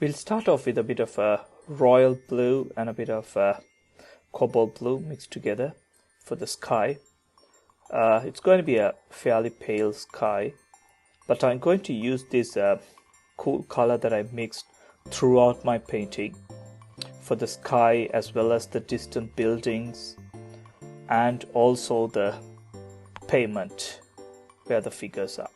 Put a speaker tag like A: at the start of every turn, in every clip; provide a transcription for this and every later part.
A: We'll start off with a bit of a royal blue and a bit of cobalt blue mixed together for the sky. It's going to be a fairly pale sky, but I'm going to use this cool color that I mixed throughout my painting for the sky as well as the distant buildings and also the pavement where the figures are.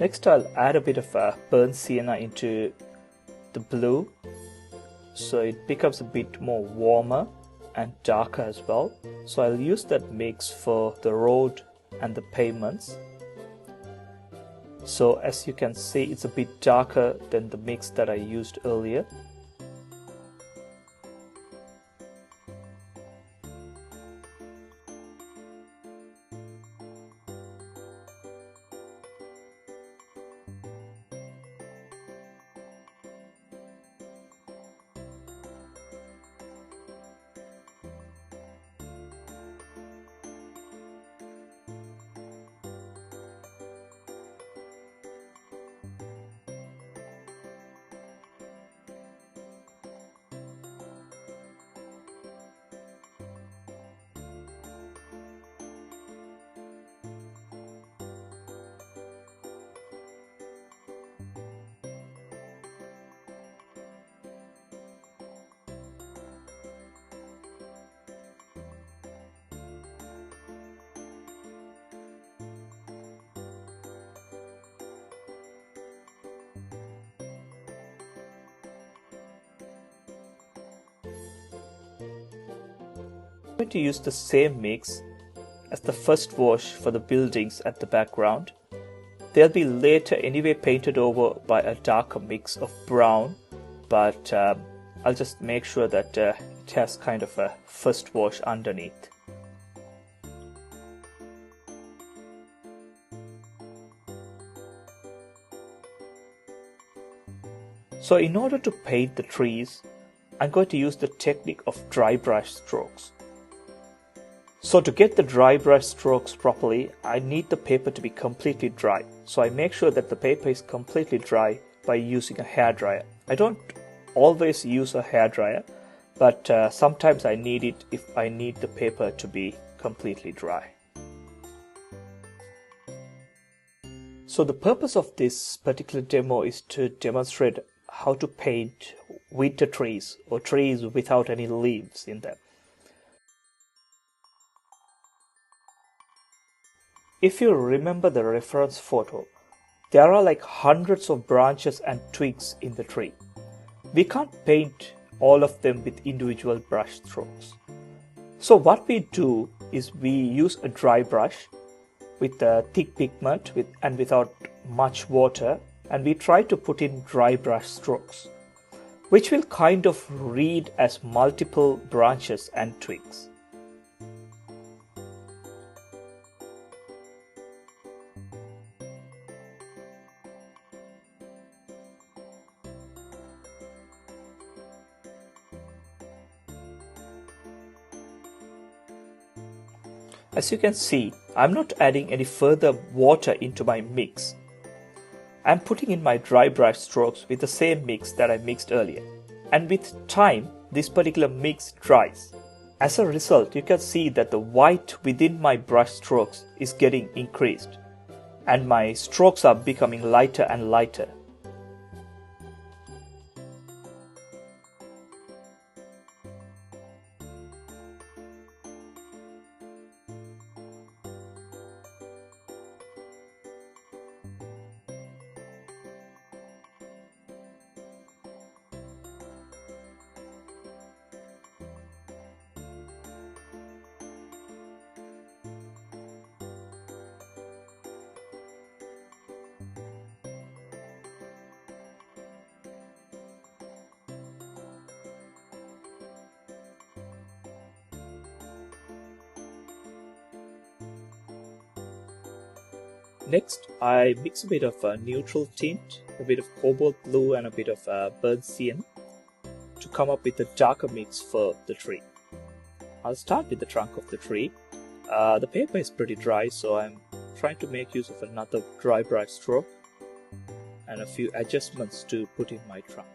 A: Next, I'll add a bit of burnt sienna into the blue so it becomes a bit more warmer and darker as well. So I'll use that mix for the road and the pavements. So as you can see, it's a bit darker than the mix that I used earlier. I'm going to use the same mix as the first wash for the buildings at the background. They'll be later anyway painted over by a darker mix of brown, but I'll just make sure that it has kind of a first wash underneath. So in order to paint the trees, I'm going to use the technique of dry brush strokes. So to get the dry brush strokes properly, I need the paper to be completely dry. So I make sure that the paper is completely dry by using a hairdryer. I don't always use a hairdryer, but sometimes I need it if I need the paper to be completely dry. So the purpose of this particular demo is to demonstrate how to paint winter trees or trees without any leaves in them. If you remember the reference photo, there are like hundreds of branches and twigs in the tree. We can't paint all of them with individual brush strokes. So what we do is we use a dry brush with a thick pigment and without much water, and we try to put in dry brush strokes, which will kind of read as multiple branches and twigs. As you can see, I'm not adding any further water into my mix. I'm putting in my dry brush strokes with the same mix that I mixed earlier. And with time, this particular mix dries. As a result, you can see that the white within my brush strokes is getting increased, and my strokes are becoming lighter and lighter. Next, I mix a bit of a neutral tint, a bit of cobalt blue and a bit of burnt cyan to come up with a darker mix for the tree. I'll start with the trunk of the tree. The paper is pretty dry, so I'm trying to make use of another dry brush stroke and a few adjustments to put in my trunk.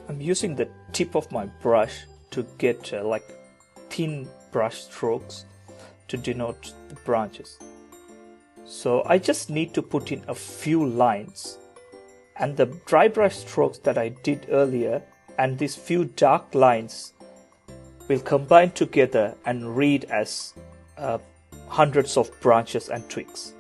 A: I'm using the tip of my brush to get like thin brush strokes to denote the branches. So I just need to put in a few lines, and the dry brush strokes that I did earlier and these few dark lines will combine together and read as hundreds of branches and twigs.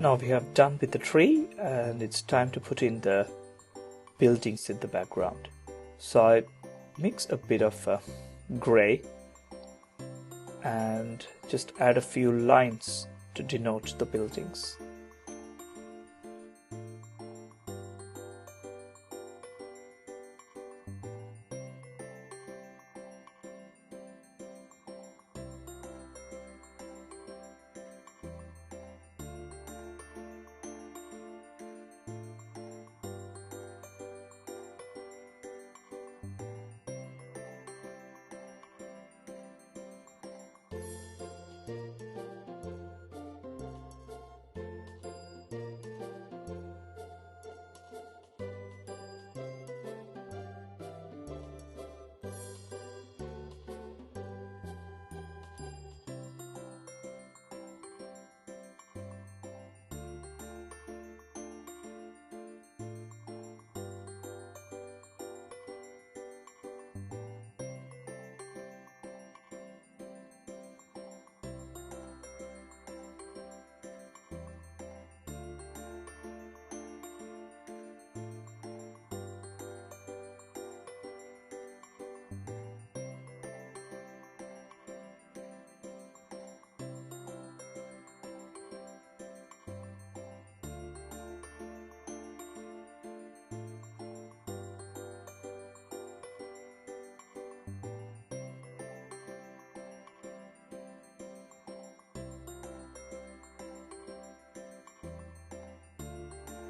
A: Now we have done with the tree, and it's time to put in the buildings in the background. So I mix a bit of gray and just add a few lines to denote the buildings.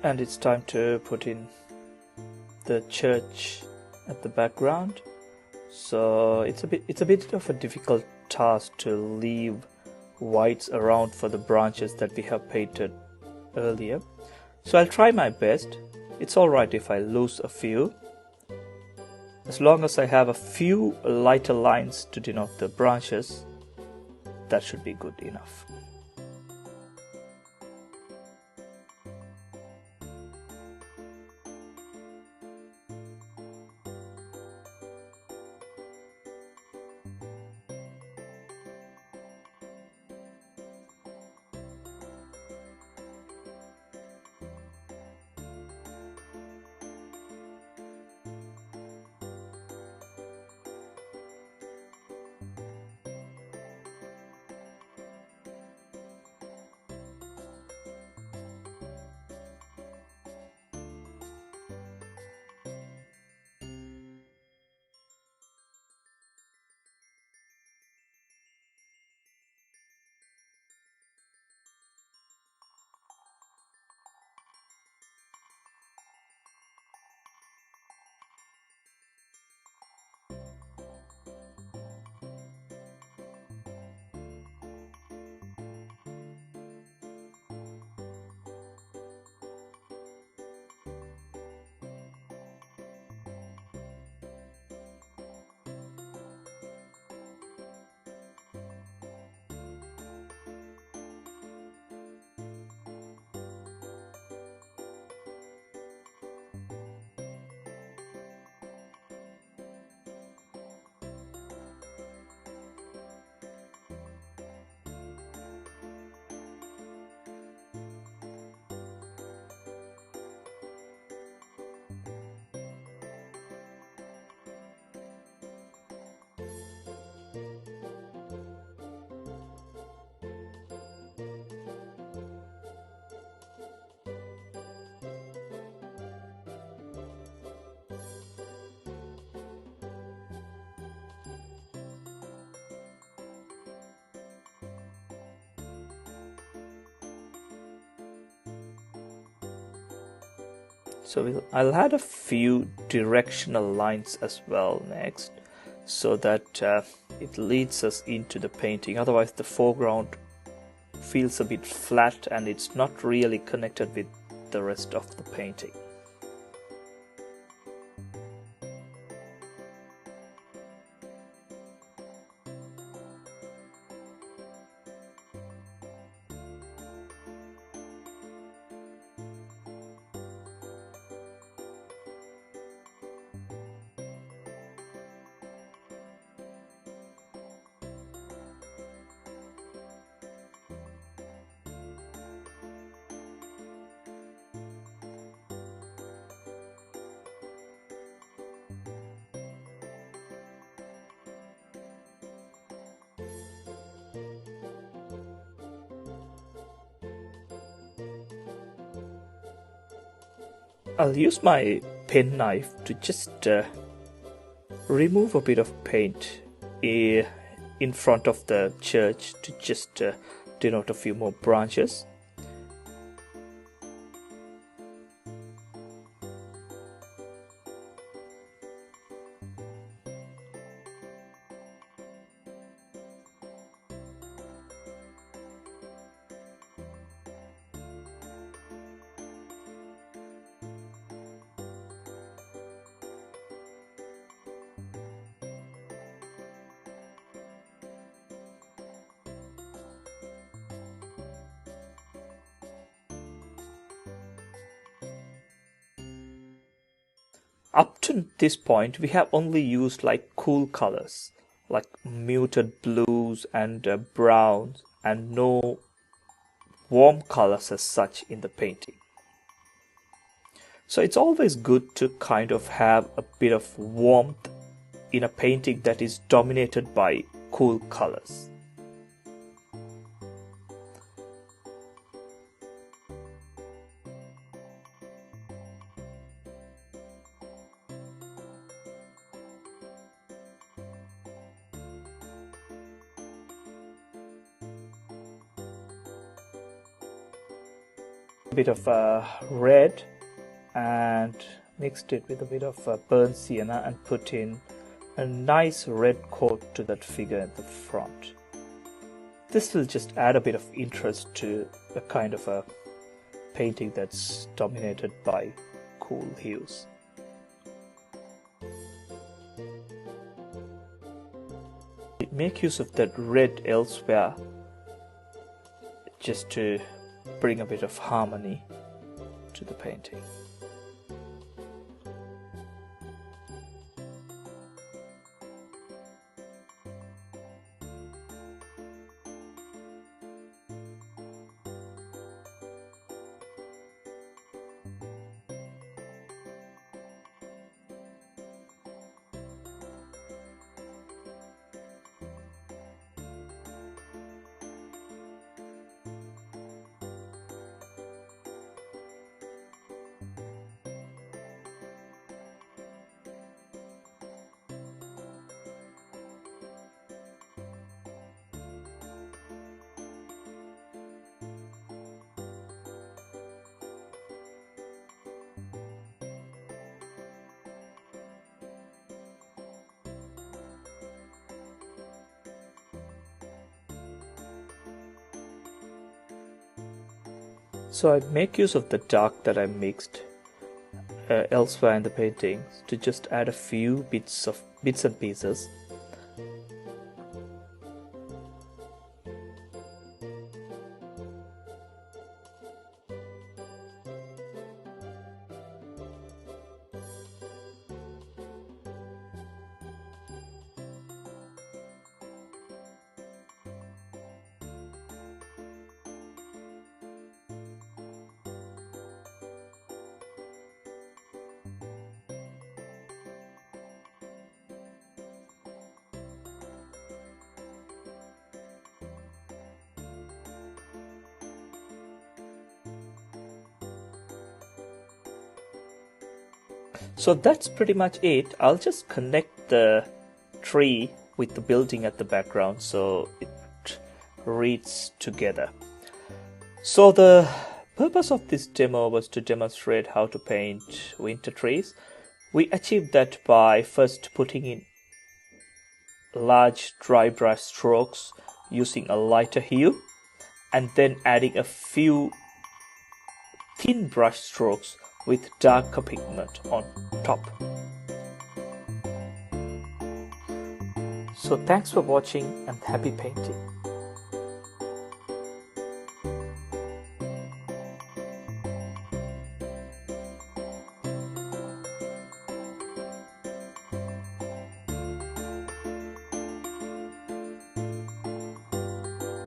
A: And it's time to put in the church at the background. So it's a bit of a difficult task to leave whites around for the branches that we have painted earlier. So I'll try my best. It's alright if I lose a few. As long as I have a few lighter lines to denote the branches, that should be good enough. So I'll add a few directional lines as well next, so that it leads us into the painting. Otherwise the foreground feels a bit flat and it's not really connected with the rest of the painting. I'll use my pen knife to just remove a bit of paint in front of the church to just denote a few more branches. Up to this point, we have only used like cool colors, like muted blues and browns, and no warm colors as such in the painting. So it's always good to kind of have a bit of warmth in a painting that is dominated by cool colors. A bit of red and mixed it with a bit of burnt sienna and put in a nice red coat to that figure at the front. This will just add a bit of interest to a kind of a painting that's dominated by cool hues. Make use of that red elsewhere just to bring a bit of harmony to the painting. So I make use of the dark that I mixed elsewhere in the paintings to just add a few bits and pieces. So that's pretty much it. I'll just connect the tree with the building at the background so it reads together. So the Purpose of this demo was to demonstrate how to paint winter trees. We achieved that by first putting in large dry brush strokes using a lighter hue, and then adding a few thin brush strokes with darker pigment on top. So thanks for watching and happy painting.